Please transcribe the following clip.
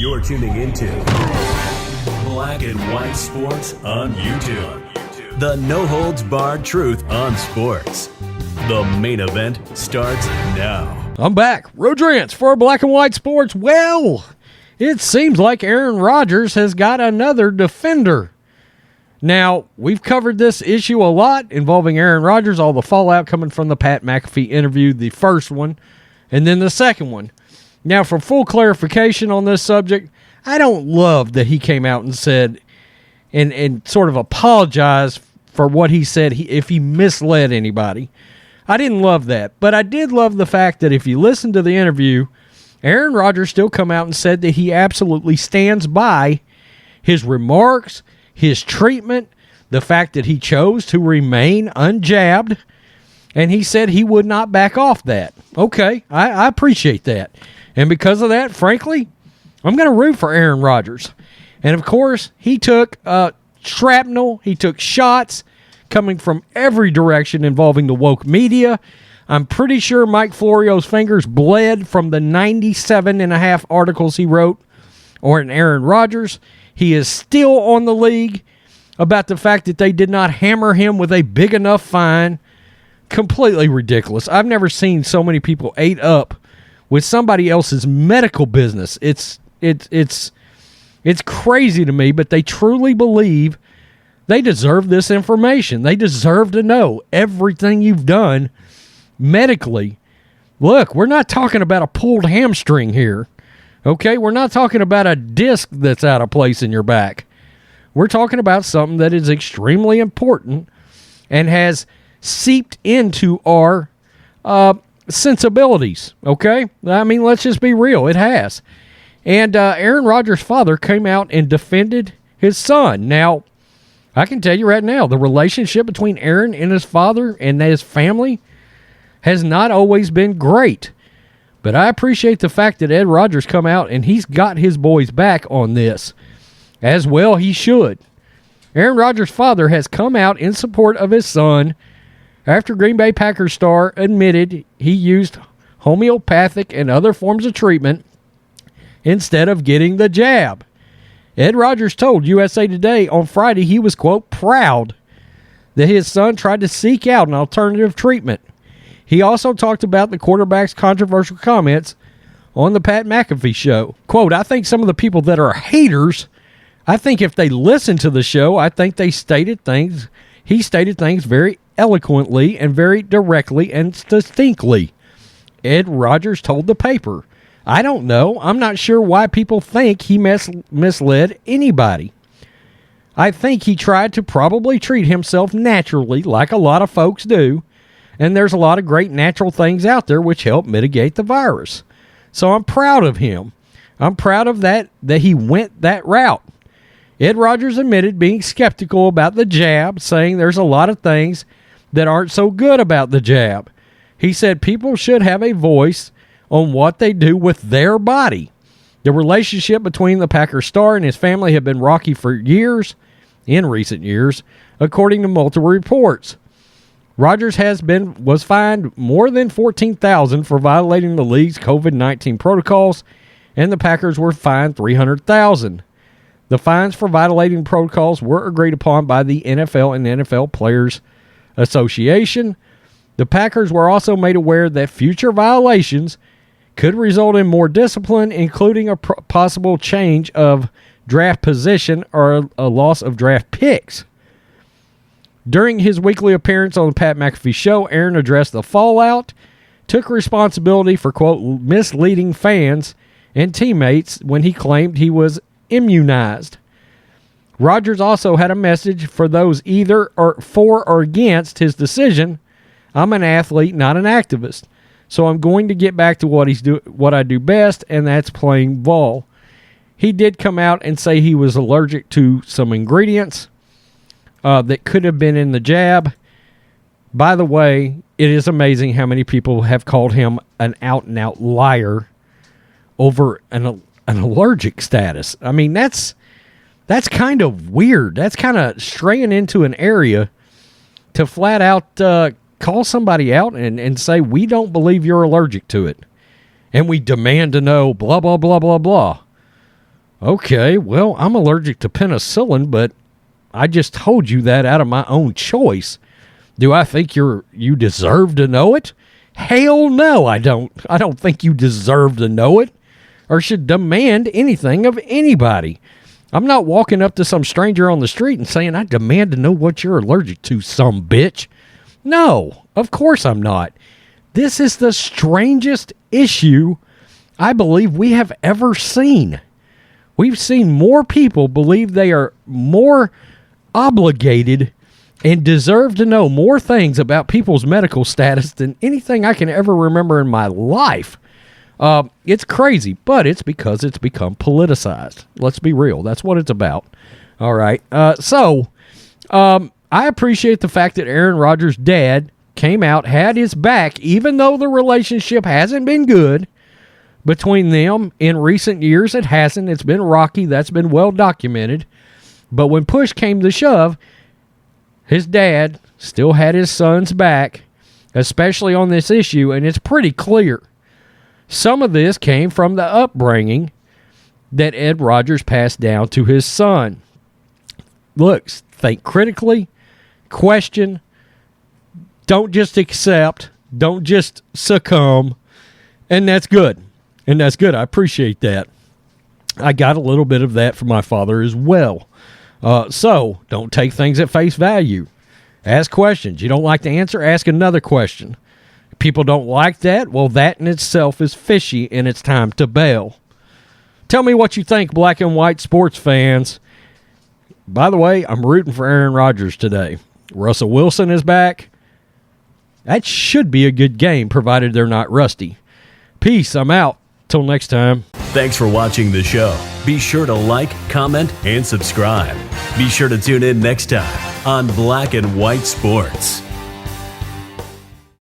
You're tuning into Black and White Sports on YouTube. The no-holds-barred truth on sports. The main event starts now. I'm back. Rodgers for Black and White Sports. Well, it seems like Aaron Rodgers has got another defender. Now, we've covered this issue a lot involving Aaron Rodgers, all the fallout coming from the Pat McAfee interview, the first one, and then the second one. Now, for full clarification on this subject, I don't love that he came out and said and sort of apologized for what he said if he misled anybody. I didn't love that, but I did love the fact that if you listen to the interview, Aaron Rodgers still come out and said that he absolutely stands by his remarks, his treatment, the fact that he chose to remain unjabbed, and he said he would not back off that. Okay, I appreciate that. And because of that, frankly, I'm going to root for Aaron Rodgers. And, of course, he took shrapnel, he took shots coming from every direction involving the woke media. I'm pretty sure Mike Florio's fingers bled from the 97.5 articles he wrote on Aaron Rodgers. He is still on the league about the fact that they did not hammer him with a big enough fine. Completely ridiculous. I've never seen so many people ate up with somebody else's medical business. It's crazy to me, but they truly believe they deserve this information. They deserve to know everything you've done medically. Look, we're not talking about a pulled hamstring here. Okay, we're not talking about a disc that's out of place in your back. We're talking about something that is extremely important and has seeped into our sensibilities, okay? I mean, let's just be real. It has. And Aaron Rodgers' father came out and defended his son. Now, I can tell you right now, the relationship between Aaron and his father and his family has not always been great. But I appreciate the fact that Ed Rodgers come out and he's got his boys back on this. As well he should. Aaron Rodgers' father has come out in support of his son after Green Bay Packers star admitted he used homeopathic and other forms of treatment instead of getting the jab. Ed Rodgers told USA Today on Friday he was, quote, proud that his son tried to seek out an alternative treatment. He also talked about the quarterback's controversial comments on the Pat McAfee Show. Quote, I think some of the people that are haters, I think if they listen to the show, I think he stated things very eloquently and very directly and distinctly. Ed Rodgers told the paper, I don't know. I'm not sure why people think he misled anybody. I think he tried to probably treat himself naturally like a lot of folks do. And there's a lot of great natural things out there which help mitigate the virus. So I'm proud of him. I'm proud of that he went that route. Ed Rodgers admitted being skeptical about the jab, saying there's a lot of things that aren't so good about the jab. He said people should have a voice on what they do with their body. The relationship between the Packers star and his family have been rocky for years, in recent years, according to multiple reports. Rodgers was fined more than $14,000 for violating the league's COVID-19 protocols, and the Packers were fined $300,000. The fines for violating protocols were agreed upon by the NFL and NFL Players Association. The Packers were also made aware that future violations could result in more discipline, including a possible change of draft position or a loss of draft picks. During his weekly appearance on the Pat McAfee Show, Aaron addressed the fallout, took responsibility for, quote, misleading fans and teammates when he claimed he was immunized. Rodgers also had a message for those either for or against his decision. I'm an athlete, not an activist, so I'm going to get back to what I do best, and that's playing ball. He did come out and say he was allergic to some ingredients that could have been in the jab. By the way, it is amazing how many people have called him an out-and-out liar over an allergic status. I mean, that's kind of weird. That's kind of straying into an area to flat out call somebody out and say, we don't believe you're allergic to it. And we demand to know blah, blah, blah, blah, blah. Okay, well, I'm allergic to penicillin, but I just told you that out of my own choice. Do I think you deserve to know it? Hell no, I don't. I don't think you deserve to know it or should demand anything of anybody. I'm not walking up to some stranger on the street and saying, I demand to know what you're allergic to, some bitch. No, of course I'm not. This is the strangest issue I believe we have ever seen. We've seen more people believe they are more obligated and deserve to know more things about people's medical status than anything I can ever remember in my life. It's crazy, but it's because it's become politicized. Let's be real. That's what it's about. All right. So I appreciate the fact that Aaron Rodgers' dad came out, had his back, even though the relationship hasn't been good between them in recent years. It hasn't. It's been rocky. That's been well documented. But when push came to shove, his dad still had his son's back, especially on this issue, and it's pretty clear. Some of this came from the upbringing that Ed Rodgers passed down to his son. Look, think critically, question, don't just accept, don't just succumb, and that's good. And that's good. I appreciate that. I got a little bit of that from my father as well. So don't take things at face value. Ask questions. You don't like the answer? Ask another question. People don't like that? Well, that in itself is fishy, and it's time to bail. Tell me what you think, black and white sports fans. By the way, I'm rooting for Aaron Rodgers today. Russell Wilson is back. That should be a good game, provided they're not rusty. Peace. I'm out. Till next time. Thanks for watching the show. Be sure to like, comment, and subscribe. Be sure to tune in next time on Black and White Sports.